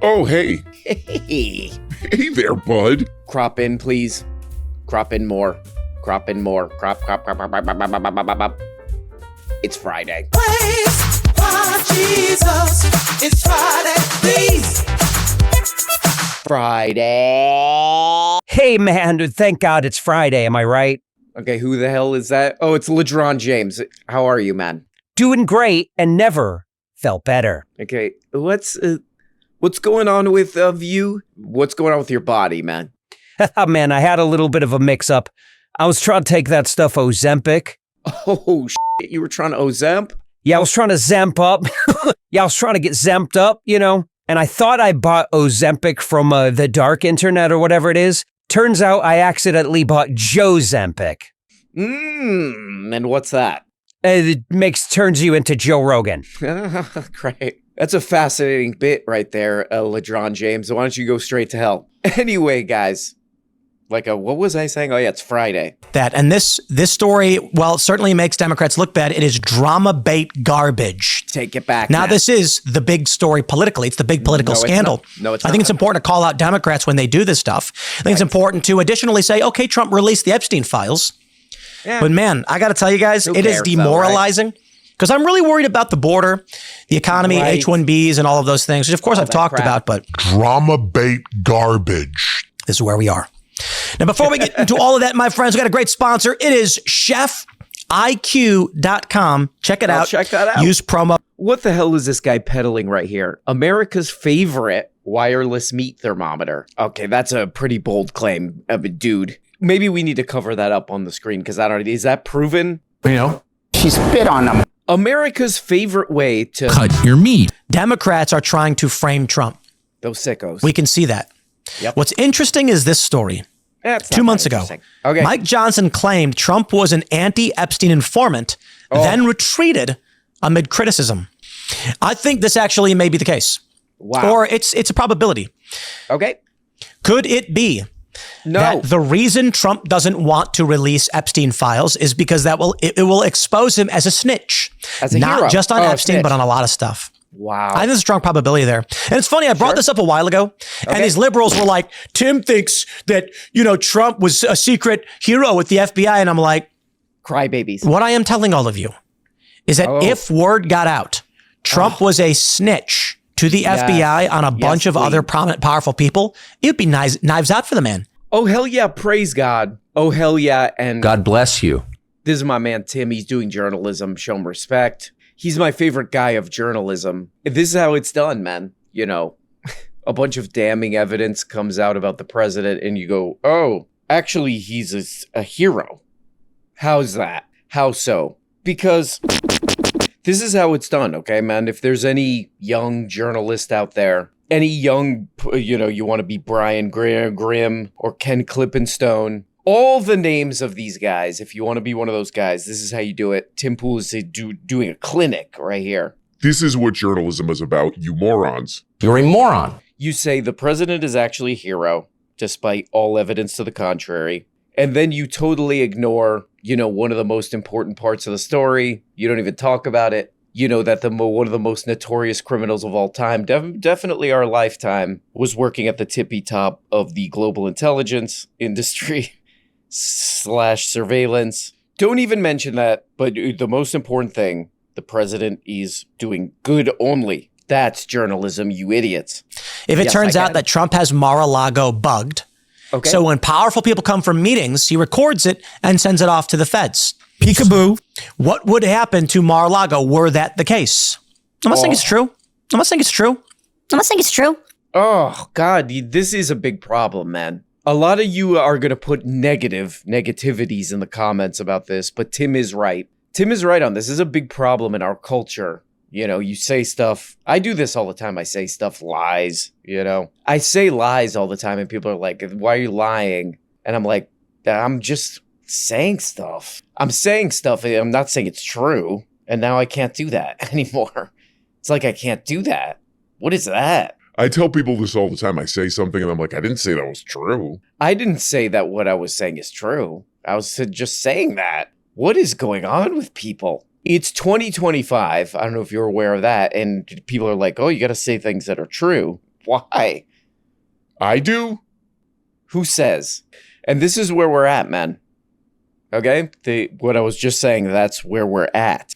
Oh, hey. Hey. Hey there, bud. Crop in, please. Crop in more. Crop in more. Crop. It's Friday. Praise my Jesus. It's Friday, please. Friday. Hey, man, thank God it's Friday, am I right? Okay, who the hell is that? Oh, it's LeBron James. How are you, man? Doing great and never felt better. Okay, what's going on with you? What's going on with your body, man? Man, I had a little bit of a mix-up. I was trying to take that stuff Ozempic. Oh, shit, you were trying to Ozemp? Yeah, I was trying to zemp up. Yeah, I was trying to get zemped up, you know? And I thought I bought Ozempic from the dark internet or whatever it is. Turns out I accidentally bought Joezempic. And what's that? It turns you into Joe Rogan. Great. That's a fascinating bit right there, LeBron James. Why don't you go straight to hell? Anyway, guys, what was I saying? Oh, yeah, it's Friday. And this story, well, certainly makes Democrats look bad. It is drama bait garbage. Take it back. Now, man. this is the big story politically. It's the big political scandal. No, it's I not. think it's important to call out Democrats when they do this stuff. I think it's important to additionally say, okay, Trump released the Epstein files. Yeah. But man, I got to tell you guys, it is demoralizing because I'm really worried about the border, the economy, Right. H-1Bs and all of those things, which of course I've talked about, but Drama bait garbage. this is where we are. Now, before we get into all of that, my friends, we got a great sponsor. It is chefiq.com. Check it out. Check that out. Use promo. What the hell is this guy peddling right here? America's favorite wireless meat thermometer. Okay, that's a pretty bold claim, dude. Maybe we need to cover that up on the screen because I don't know. Is that proven? She spit on them. America's favorite way to cut your meat. Democrats are trying to frame Trump. those sickos. We can see that. Yep. What's interesting is this story. That's 2 not months that ago, interesting. Okay. Mike Johnson claimed Trump was an anti-Epstein informant, then retreated amid criticism. I think this actually may be the case. Wow. Or it's a probability. Okay. Could it be No. that the reason Trump doesn't want to release Epstein files is because it will expose him as a snitch, As a not hero. just on Oh, a Epstein, snitch. but on a lot of stuff. Wow. I think there's a strong probability there. And it's funny, I brought this up a while ago, and these liberals were like, Tim thinks that, Trump was a secret hero with the FBI. And I'm like, Crybabies. what I am telling all of you is that if word got out, Trump was a snitch to the FBI on a bunch of other prominent, powerful people, it would be knives out for the man. Oh, hell yeah. Praise God. Oh, hell yeah. And God bless you. this is my man, Tim. He's doing journalism. Show him respect. He's my favorite guy of journalism. This is how it's done, man. A bunch of damning evidence comes out about the president and you go, oh, actually, he's a hero. How's that? How so? Because this is how it's done, okay, man? If there's any young journalist out there, any young, you want to be Brian Grimm or Ken Klippenstone, all the names of these guys, if you want to be one of those guys, this is how you do it. Tim Pool is doing a clinic right here. This is what journalism is about, you morons. You're a moron. You say the president is actually a hero, despite all evidence to the contrary. And then you totally ignore, one of the most important parts of the story. You don't even talk about it. That one of the most notorious criminals of all time, definitely our lifetime, was working at the tippy top of the global intelligence industry / surveillance. Don't even mention that. But the most important thing, the president is doing good only. That's journalism, you idiots. If it turns out that Trump has Mar-a-Lago bugged, so when powerful people come from meetings, he records it and sends it off to the feds. Peekaboo. What would happen to Mar-a-Lago were that the case? I'm not saying it's true. I'm not saying it's true. I'm not saying it's true. Oh, God, this is a big problem, man. A lot of you are going to put negativities in the comments about this, but Tim is right. Tim is right on this. This is a big problem in our culture. You say stuff. I do this all the time. I say stuff lies, I say lies all the time and people are like, why are you lying? And I'm like, I'm just saying stuff. I'm saying stuff. I'm not saying it's true. And now I can't do that anymore. It's like I can't do that. What is that? I tell people this all the time. I say something and I'm like, I didn't say that was true. I didn't say that what I was saying is true. I was just saying that. What is going on with people? It's 2025. I don't know if you're aware of that. And people are like, oh, you got to say things that are true. Why? I do? Who says? And this is where we're at, man. Okay? What I was just saying, that's where we're at.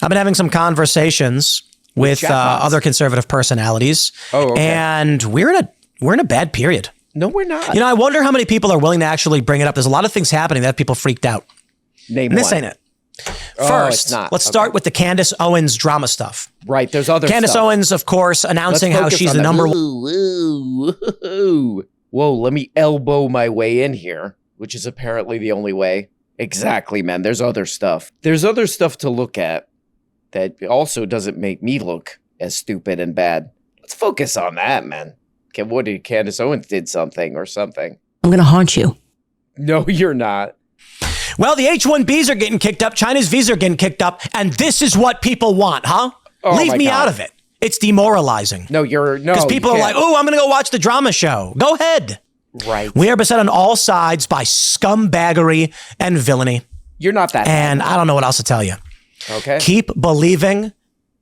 I've been having some conversations with other conservative personalities. Oh, okay. And we're in a bad period. No, we're not. You know, I wonder how many people are willing to actually bring it up. There's a lot of things happening that have people freaked out. Name And this one. ain't it. Oh, First, it's not. let's start with the Candace Owens drama stuff. Right, there's other Candace stuff. Owens, of course, announcing Let's how focus she's on the that. number one. Whoa, let me elbow my way in here, which is apparently the only way. Exactly, man. There's other stuff. There's other stuff to look at that also doesn't make me look as stupid and bad. Let's focus on that, man. What did Candace Owens did something or something? I'm going to haunt you. No, you're not. Well, the H-1Bs are getting kicked up, China's visa are getting kicked up, and this is what people want, huh? Oh, Leave my me God. out of it. It's demoralizing. No. Because people you are like, can't. oh, I'm going to go watch the drama show. Go ahead. Right. We are beset on all sides by scumbaggery and villainy. You're not that bad. And I don't know what else to tell you. Okay. Keep believing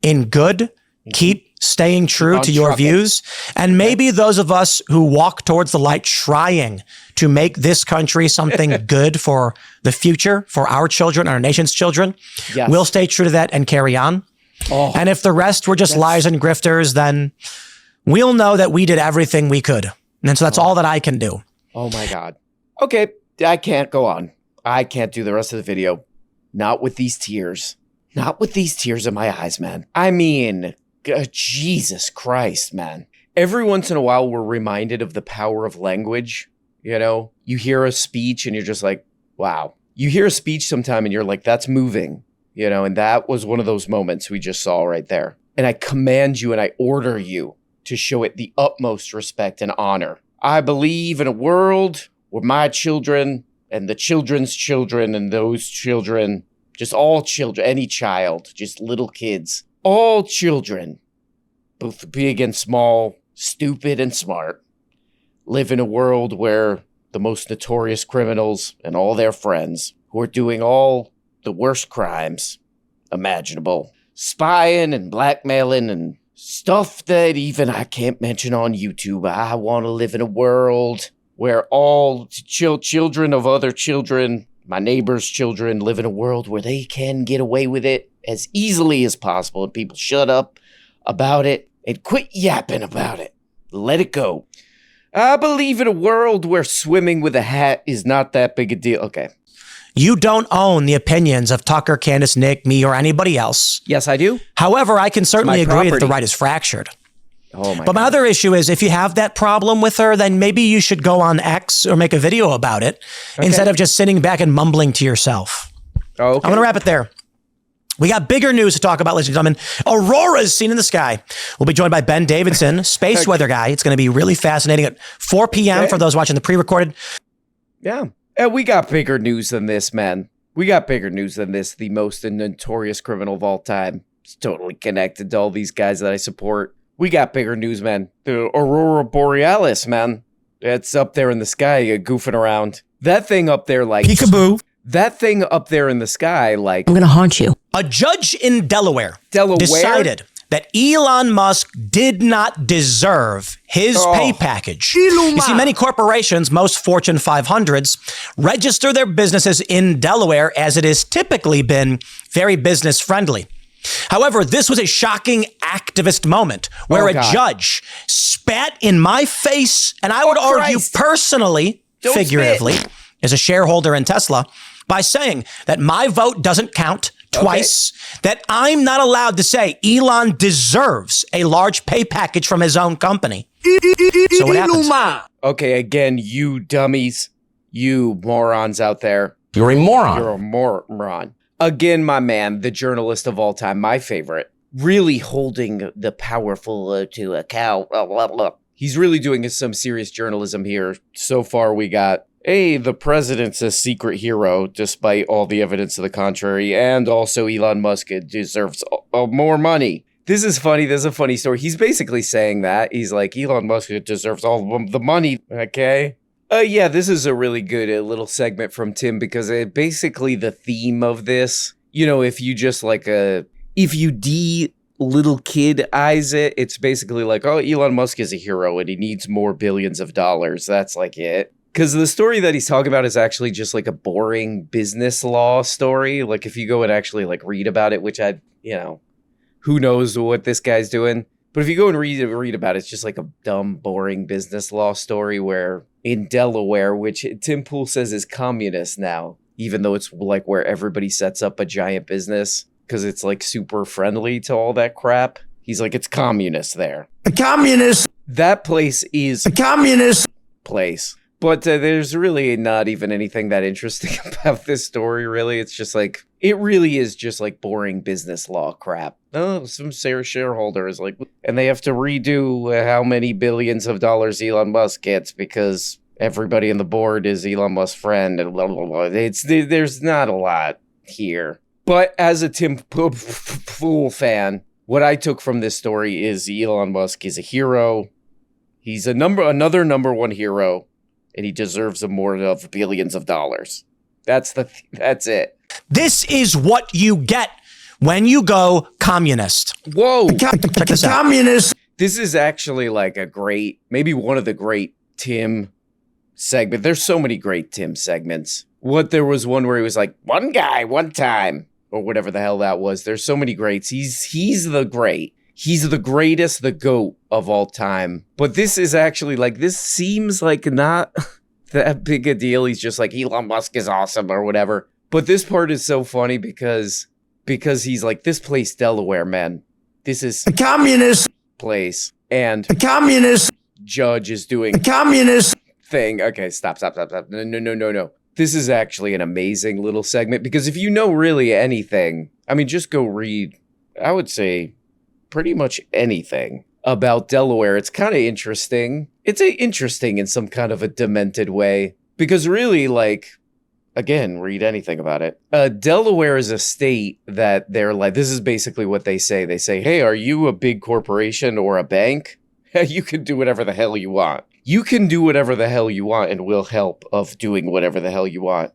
in good. Keep staying true on to your trucking. views. And maybe those of us who walk towards the light trying to make this country something good for the future, for our children, our nation's children, Yes. we'll stay true to that and carry on. Oh, And if the rest were just liars and grifters, then we'll know that we did everything we could. And so that's all that I can do. oh my God. Okay, I can't go on. I can't do the rest of the video. Not with these tears. Not with these tears in my eyes, man. I mean, Jesus Christ, man. Every once in a while, we're reminded of the power of language. You know, you hear a speech and you're just like, wow. You hear a speech sometime and you're like, that's moving. You know, and that was one of those moments we just saw right there. And I command you and I order you to show it the utmost respect and honor. I believe in a world where my children and the children's children and those children, just all children, any child, just little kids, all children, both big and small, stupid and smart, live in a world where the most notorious criminals and all their friends who are doing all the worst crimes imaginable, spying and blackmailing and stuff that even I can't mention on YouTube. I want to live in a world where all children of other children, my neighbors' children, live in a world where they can get away with it as easily as possible. And people shut up about it and quit yapping about it. Let it go. I believe in a world where swimming with a hat is not that big a deal. Okay. You don't own the opinions of Tucker, Candace, Nick, me, or anybody else. Yes, I do. However, I can certainly My agree that the property. right is fractured. Oh my But my God. other issue is if you have that problem with her, then maybe you should go on X or make a video about it instead of just sitting back and mumbling to yourself. Oh, okay. I'm going to wrap it there. We got bigger news to talk about, ladies and gentlemen. Auroras seen in the sky. We'll be joined by Ben Davidson, space weather guy. It's going to be really fascinating at 4 p.m. Okay. for those watching the pre-recorded. Yeah. We got bigger news than this, man. We got bigger news than this. The most notorious criminal of all time. It's totally connected to all these guys that I support. We got bigger news, man. The Aurora Borealis, man. It's up there in the sky, goofing around. That thing up there, like... Peekaboo. That thing up there in the sky, like... I'm going to haunt you. A judge in Delaware Delaware? decided that Elon Musk did not deserve his pay package. You see, many corporations, most Fortune 500s, register their businesses in Delaware as it has typically been very business friendly. However, this was a shocking activist moment where a God. judge spat in my face, and I would argue Christ. personally, Don't figuratively, as a shareholder in Tesla, by saying that my vote doesn't count twice, that I'm not allowed to say Elon deserves a large pay package from his own company. So what happens? Okay, again, you dummies. You morons out there. You're a moron. You're a moron. Again, my man, the journalist of all time, my favorite, really holding the powerful to account. Blah, blah, blah. He's really doing some serious journalism here. So far, we got, hey, the president's a secret hero, despite all the evidence to the contrary, and also Elon Musk deserves more money. This is funny. This is a funny story. He's basically saying that. He's like, Elon Musk deserves all of the money, okay? Yeah, this is a really good little segment from Tim because basically the theme of this, you know, if you just like if you little kid eyes it, it's basically like, oh, Elon Musk is a hero and he needs more billions of dollars. That's like it. Because the story that he's talking about is actually just like a boring business law story. Like if you go and actually like read about it, which who knows what this guy's doing. But if you go and read about it, it's just like a dumb, boring business law story where in Delaware, which Tim Pool says is communist now, even though it's like where everybody sets up a giant business because it's like super friendly to all that crap. He's like, it's communist there. A communist. That place is A communist. place. But there's really not even anything that interesting about this story, really. It's just like, it really is just like boring business law crap. Oh, some shareholder is like, and they have to redo how many billions of dollars Elon Musk gets because everybody on the board is Elon Musk's friend and blah, blah, blah. There's not a lot here. But as a Tim Pool fan, what I took from this story is Elon Musk is a hero. He's another number one hero. And he deserves more of billions of dollars. That's it. This is what you get when you go communist. Whoa. Check this out. Communist. This is actually like maybe one of the great Tim segments. There's so many great Tim segments. There was one where he was like, one guy, one time, or whatever the hell that was. There's so many greats. He's the great. He's the greatest, the GOAT of all time. But this is actually like, this seems like not that big a deal. He's just like, Elon Musk is awesome or whatever. But this part is so funny because he's like, this place, Delaware, man, this is A communist. place. And A communist. judge is doing A communist. thing. Okay, stop. No. This is actually an amazing little segment because if you know really anything, I mean, just go read, I would say, pretty much anything about Delaware. It's kind of interesting. It's interesting in some kind of a demented way because really, like, again, read anything about it. Delaware is a state that they're like, this is basically what they say. They say, hey, are you a big corporation or a bank? You can do whatever the hell you want. You can do whatever the hell you want and we'll help of doing whatever the hell you want.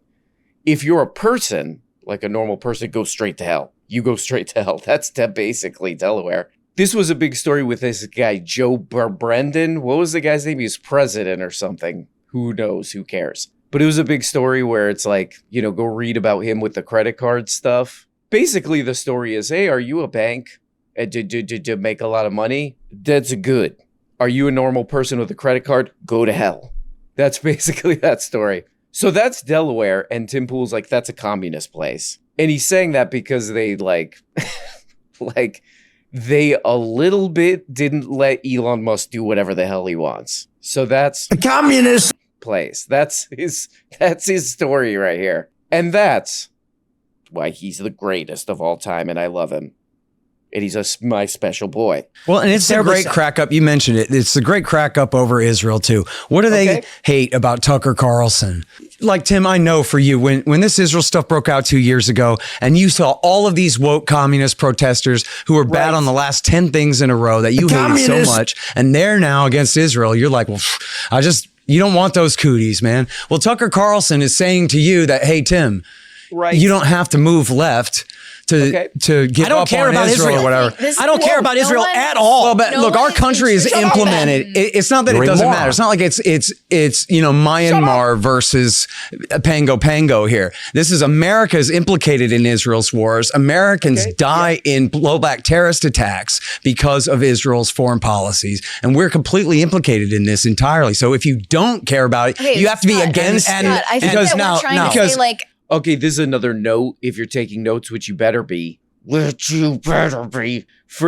If you're a person, like a normal person, go straight to hell. You go straight to hell. That's basically Delaware. This was a big story with this guy, Joe Brendan. What was the guy's name? He was president or something. Who knows? Who cares? But it was a big story where it's like, go read about him with the credit card stuff. Basically, the story is, hey, are you a bank? Did you make a lot of money? That's good. Are you a normal person with a credit card? Go to hell. That's basically that story. So that's Delaware. And Tim Pool's like, that's a communist place. And he's saying that because they they a little bit didn't let Elon Musk do whatever the hell he wants. So that's A communist. place. That's his story right here. And that's why he's the greatest of all time. And I love him. And he's my special boy. Well, and it's a great crack up. You mentioned it. It's a great crack up over Israel, too. What do they hate about Tucker Carlson? Like, Tim, I know for you, when this Israel stuff broke out 2 years ago and you saw all of these woke communist protesters who were bad on the last 10 things in a row that you hated so much, and they're now against Israel, you're like, well, you don't want those cooties, man. Well, Tucker Carlson is saying to you that, hey, Tim, you don't have to move left to give up on Israel or whatever. I don't care about Israel at all. Well, but look, our country is implemented. It's not that it doesn't matter. It's not like it's Myanmar versus Pango here. This is America is implicated in Israel's wars. Americans die in blowback terrorist attacks because of Israel's foreign policies, and we're completely implicated in this entirely. So if you don't care about it, you have to be against. I think that we're trying to say, like. Okay, this is another note. If you're taking notes, which you better be, for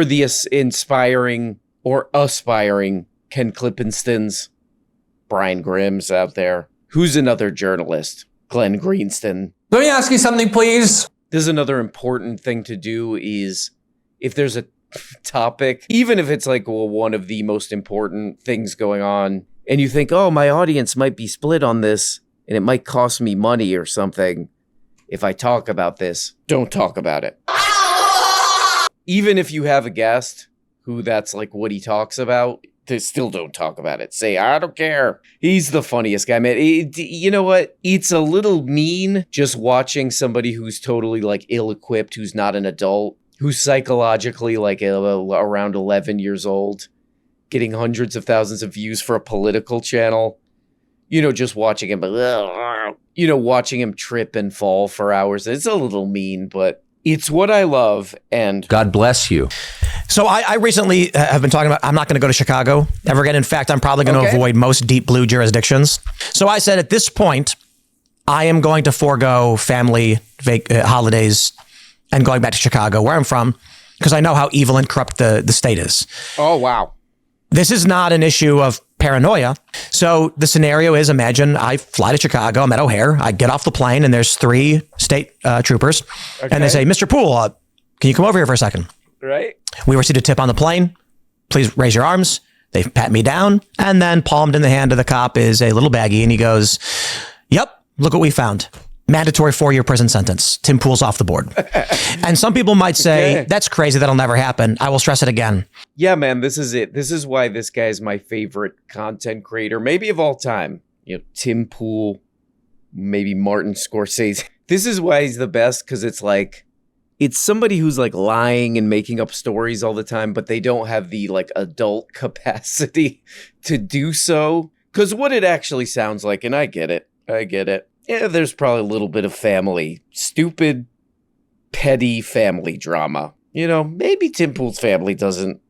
the inspiring or aspiring Ken Klippenstein's, Brian Grimm's out there. Who's another journalist? Glenn Greenston. Let me ask you something, please. This is another important thing to do is if there's a topic, even if it's like one of the most important things going on, and you think, oh, my audience might be split on this, and it might cost me money or something if I talk about this, don't talk about it. Even if you have a guest who that's like what he talks about, they still don't talk about it. Say, I don't care. He's the funniest guy, man. You know what? It's a little mean just watching somebody who's totally like ill-equipped, who's not an adult, who's psychologically like around 11 years old, getting hundreds of thousands of views for a political channel. You know, just watching him, watching him trip and fall for hours. It's a little mean, but it's what I love. And God bless you. So I recently have been talking about, I'm not going to go to Chicago ever again. In fact, I'm probably going to avoid most deep blue jurisdictions. So I said at this point, I am going to forego family holidays and going back to Chicago, where I'm from, because I know how evil and corrupt the state is. Oh, wow. This is not an issue of paranoia. So the scenario is, imagine I fly to Chicago, I'm at O'Hare, I get off the plane and there's 3 state troopers and they say, Mr. Poole, can you come over here for a second? Right. We received a tip on the plane. Please raise your arms. They pat me down, and then palmed in the hand of the cop is a little baggie, and he goes, yep, look what we found. Mandatory 4-year prison sentence. Tim Poole's off the board. And some people might say, that's crazy. That'll never happen. I will stress it again. Yeah, man, this is it. This is why this guy is my favorite content creator, maybe of all time. You know, Tim Poole, maybe Martin Scorsese. This is why he's the best, because it's like, it's somebody who's like lying and making up stories all the time, but they don't have the like adult capacity to do so. Because what it actually sounds like, and I get it. Yeah, there's probably a little bit of stupid, petty family drama. You know, maybe Tim Poole's family doesn't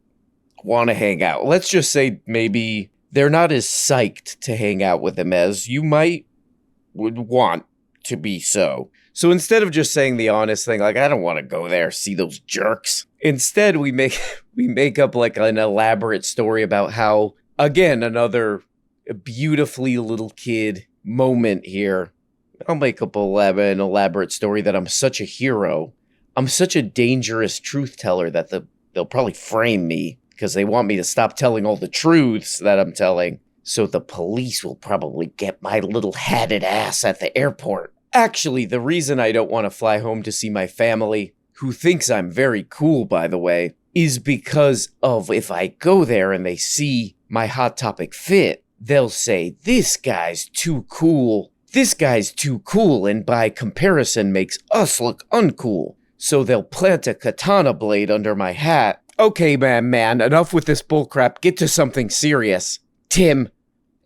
want to hang out. Let's just say maybe they're not as psyched to hang out with him as you would want to be so. So instead of just saying the honest thing, like, I don't want to go there, see those jerks. Instead, we make up like an elaborate story about how, again, another beautifully little kid moment here. I'll make up an elaborate story that I'm such a hero. I'm such a dangerous truth teller that they'll probably frame me because they want me to stop telling all the truths that I'm telling. So the police will probably get my little hatted ass at the airport. Actually, the reason I don't want to fly home to see my family, who thinks I'm very cool, by the way, is because of if I go there and they see my Hot Topic fit, they'll say, this guy's too cool. This guy's too cool, and by comparison makes us look uncool. So they'll plant a katana blade under my hat. Okay, man, enough with this bullcrap. Get to something serious. Tim.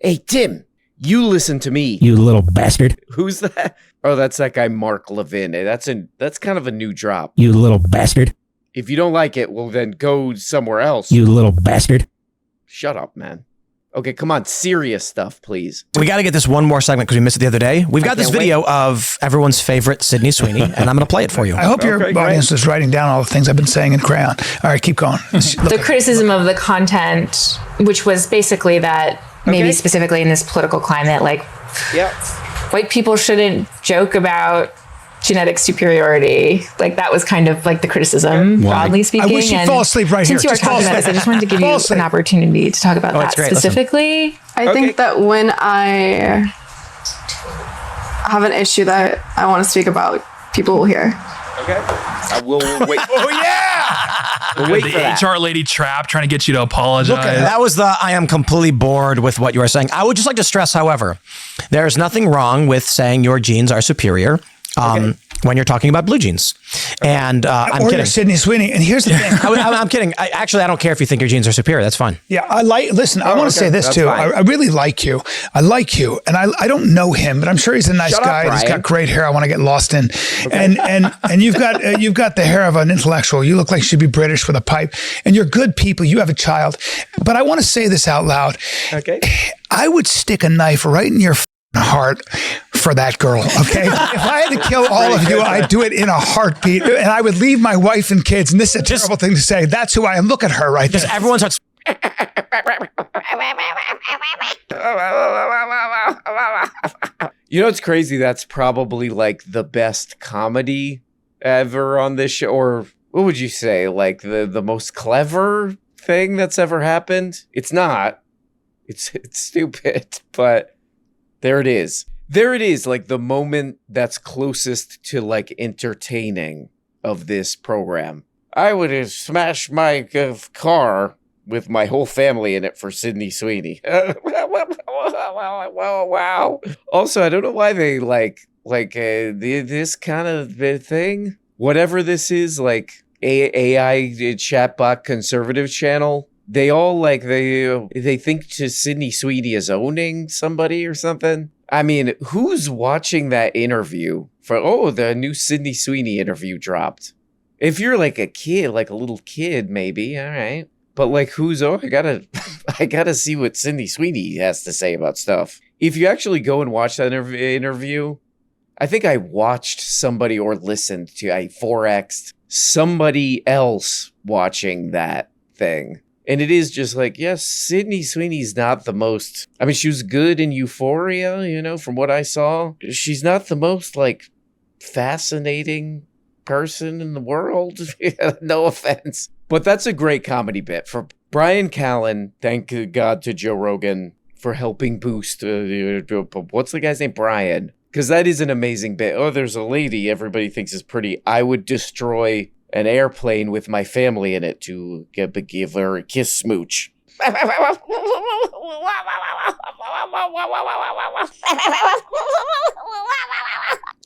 Hey, Tim, you listen to me. You little bastard. Who's that? Oh, that's that guy Mark Levin. That's kind of a new drop. You little bastard. If you don't like it, well, then go somewhere else. You little bastard. Shut up, man. Okay, come on, serious stuff, please. We got to get this one more segment because we missed it the other day. We've got this video of everyone's favorite Sydney Sweeney, and I'm going to play it for you. I hope your audience is writing down all the things I've been saying in crayon. All right, keep going. The criticism of the content, which was basically that maybe specifically in this political climate, like white people shouldn't joke about genetic superiority. Like that was kind of like the criticism, broadly speaking. I wish you'd fall asleep right since here. Since you were talking about this, I just wanted to give you an opportunity to talk about that specifically. Listen. I think that when I have an issue that I want to speak about, people will hear. Okay. We'll wait. Oh, yeah! We'll wait the for that. HR lady trap trying to get you to apologize. Look, that was I am completely bored with what you are saying. I would just like to stress, however, there's nothing wrong with saying your genes are superior. When you're talking about blue jeans. And I'm kidding. Sydney Sweeney. And here's the thing. I'm kidding. I don't care if you think your jeans are superior. That's fine. Yeah, I want to say this too. I really like you. I like you. And I don't know him, but I'm sure he's a nice guy. He's got great hair I want to get lost in. Okay. And you've got the hair of an intellectual. You look like you should be British with a pipe. And you're good people. You have a child. But I want to say this out loud. Okay. I would stick a knife right in your heart for that girl, okay? If I had to kill all of you, I'd do it in a heartbeat, and I would leave my wife and kids, and this is a terrible thing to say. That's who I am. Look at her right there. Just everyone starts... You know what's crazy? That's probably like the best comedy ever on this show, or what would you say? Like the most clever thing that's ever happened? It's not. It's stupid, but there it is. There it is, like the moment that's closest to like entertaining of this program. I would have smashed my car with my whole family in it for Sydney Sweeney. Wow. Also, I don't know why they like this kind of thing. Whatever this is, like AI chatbot conservative channel. They all like they think to Sydney Sweeney is owning somebody or something. I mean, who's watching that interview for, the new Sydney Sweeney interview dropped? If you're like a kid, like a little kid, maybe, all right. But like I gotta see what Sydney Sweeney has to say about stuff. If you actually go and watch that interview, I think I watched somebody or listened to, I 4X'd somebody else watching that thing. And it is just like, yes, Sydney Sweeney's not the most, I mean, she was good in Euphoria, from what I saw. She's not the most, like, fascinating person in the world. No offense. But that's a great comedy bit. For Brian Callen, thank God to Joe Rogan for helping boost, what's the guy's name? Brian. Because that is an amazing bit. Oh, there's a lady everybody thinks is pretty. I would destroy an airplane with my family in it to give her a kiss smooch.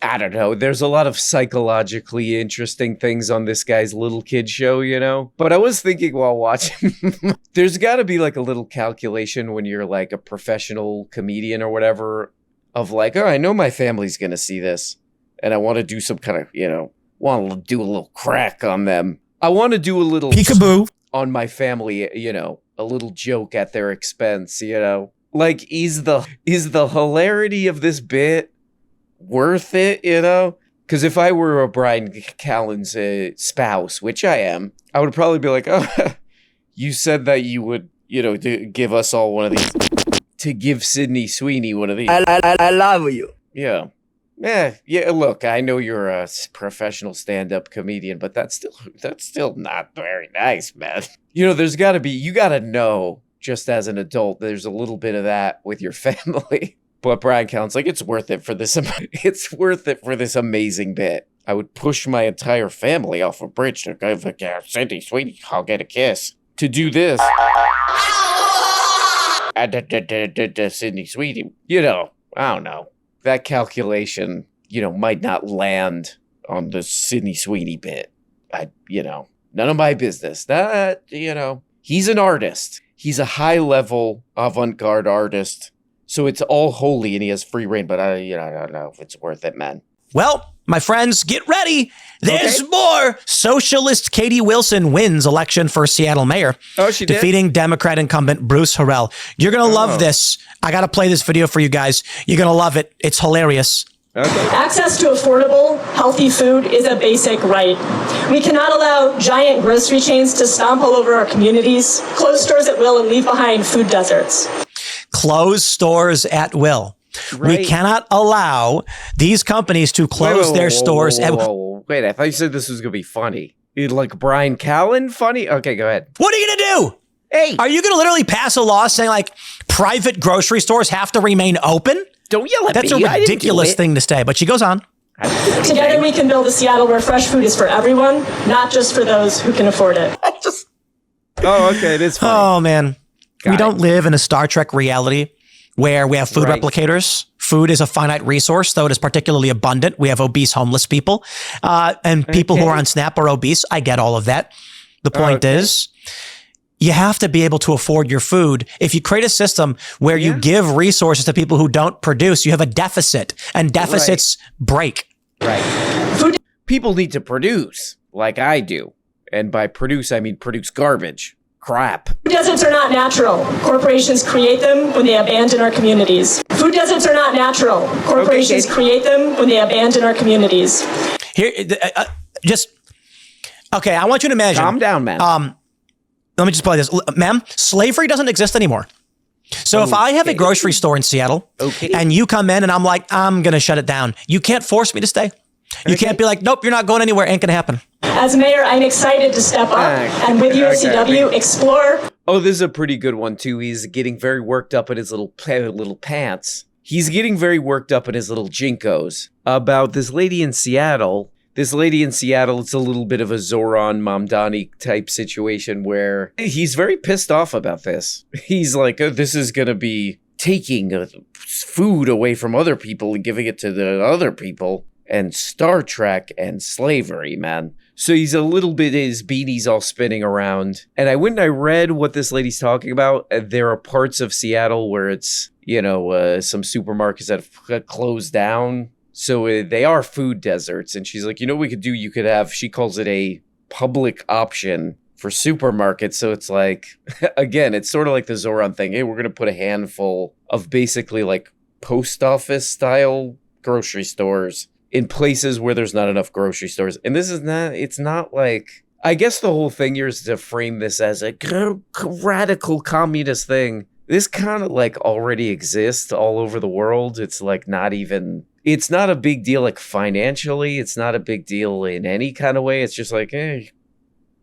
I don't know. There's a lot of psychologically interesting things on this guy's little kid show, But I was thinking while watching, there's got to be like a little calculation when you're like a professional comedian or whatever of like, I know my family's going to see this and I want to do some kind of, want to do a little crack on them. I want to do a little peekaboo on my family, a little joke at their expense, Like, is the hilarity of this bit worth it, Because if I were a Brian Callen's spouse, which I am, I would probably be like, you said that you would, give us all one of these, to give Sydney Sweeney one of these. I love you. Yeah. Yeah, look, I know you're a professional stand-up comedian, but that's still not very nice, man. There's got to be, you got to know, just as an adult, there's a little bit of that with your family. But Brian Callen's like, it's worth it for this amazing bit. I would push my entire family off a bridge to go for Sydney Sweeney, I'll get a kiss. To do this. Sydney Sweeney, I don't know. That calculation, might not land on the Sydney Sweeney bit. None of my business. That, he's an artist. He's a high-level avant-garde artist. So it's all holy and he has free reign, but I don't know if it's worth it, man. Well, my friends, get ready. There's more. Socialist Katie Wilson wins election for Seattle mayor. Oh, she did? Defeating Democrat incumbent Bruce Harrell. You're going to love this. I got to play this video for you guys. You're going to love it. It's hilarious. Okay. Access to affordable, healthy food is a basic right. We cannot allow giant grocery chains to stomp all over our communities, close stores at will, and leave behind food deserts. Close stores at will. Right. We cannot allow these companies to close their stores. Wait, I thought you said this was going to be funny. Like Brian Callen funny? Okay, go ahead. What are you going to do? Hey. Are you going to literally pass a law saying like private grocery stores have to remain open? Don't yell at That's me. That's a ridiculous thing to say, but she goes on. Together we can build a Seattle where fresh food is for everyone, not just for those who can afford it. Oh, okay, it is funny. Oh, man. We don't live in a Star Trek reality where we have food replicators. Food is a finite resource, though it is particularly abundant. We have obese homeless people and people who are on SNAP are obese. I get all of that. The point is, you have to be able to afford your food. If you create a system where you give resources to people who don't produce, you have a deficit, and deficits break. Right. Food people need to produce, like I do. And by produce, I mean produce garbage. Crap. Food deserts are not natural. Corporations create them when they abandon our communities. Food deserts are not natural. Corporations create them when they abandon our communities. Here, okay, I want you to imagine. Calm down, man. Let me just play this. Ma'am, slavery doesn't exist anymore. So if I have a grocery store in Seattle and you come in and I'm like, I'm going to shut it down, you can't force me to stay. You can't be like, nope, you're not going anywhere. Ain't going to happen. As mayor, I'm excited to step up and with UCW explore. Oh, this is a pretty good one, too. He's getting very worked up in his little pants. He's getting very worked up in his little jinkos about this lady in Seattle. It's a little bit of a Zoran Mamdani type situation where he's very pissed off about this. He's like, this is going to be taking food away from other people and giving it to the other people. And Star Trek and slavery, man. So he's a little bit, his beanie's all spinning around. And I went and I read what this lady's talking about. There are parts of Seattle where it's, some supermarkets that have closed down. So they are food deserts. And she's like, what we could do? You could have, she calls it a public option for supermarkets. So it's like, again, it's sort of like the Zoran thing. Hey, we're going to put a handful of basically like post office style grocery stores in places where there's not enough grocery stores. And this is not, it's not like, I guess the whole thing here is to frame this as a radical communist thing. This kind of like already exists all over the world. It's like not even, it's not a big deal like financially. It's not a big deal in any kind of way. It's just like,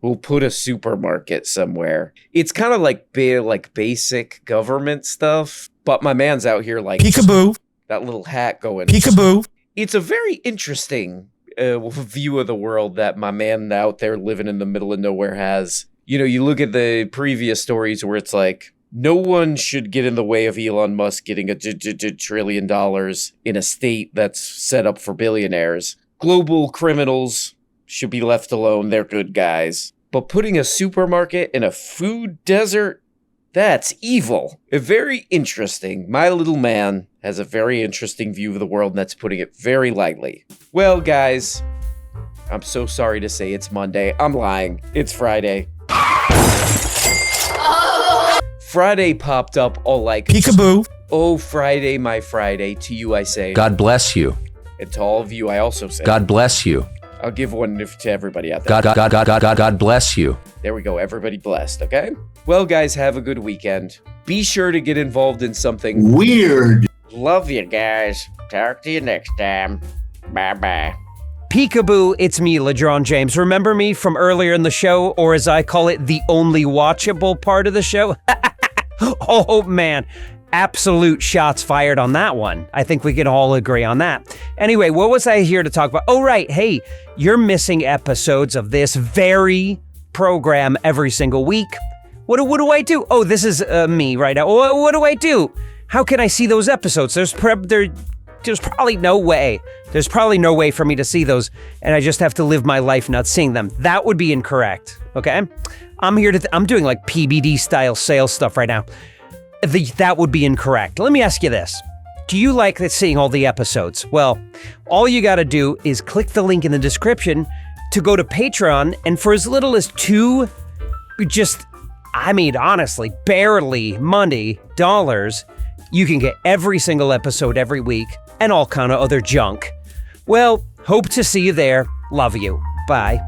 we'll put a supermarket somewhere. It's kind of like basic government stuff. But my man's out here like peekaboo. That little hat going peekaboo. It's a very interesting view of the world that my man out there living in the middle of nowhere has. You look at the previous stories where it's like, no one should get in the way of Elon Musk getting $1 trillion in a state that's set up for billionaires. Global criminals should be left alone. They're good guys. But putting a supermarket in a food desert, that's evil. Very interesting. My little man has a very interesting view of the world, and that's putting it very lightly. Well, guys, I'm so sorry to say it's Monday. I'm lying. It's Friday. Friday popped up all like, peekaboo. Oh, Friday, my Friday. To you, I say, God bless you. And to all of you, I also say, God bless you. I'll give one to everybody out there. God bless you. There we go. Everybody blessed, okay? Well, guys, have a good weekend. Be sure to get involved in something weird. Love you guys. Talk to you next time. Bye-bye. Peekaboo, it's me, LeJron James. Remember me from earlier in the show, or as I call it, the only watchable part of the show? Oh, man. Absolute shots fired on that one. I think we can all agree on that. Anyway, what was I here to talk about? Oh, right. Hey, you're missing episodes of this very program every single week. What do I do? Oh, this is me right now. What do I do? How can I see those episodes? There's probably no way. There's probably no way for me to see those, and I just have to live my life not seeing them. That would be incorrect, okay? I'm doing like PBD style sales stuff right now. That would be incorrect. Let me ask you this. Do you like seeing all the episodes? Well, all you got to do is click the link in the description to go to Patreon, and for as little as honestly, barely money, dollars, you can get every single episode every week and all kind of other junk. Well, hope to see you there. Love you. Bye.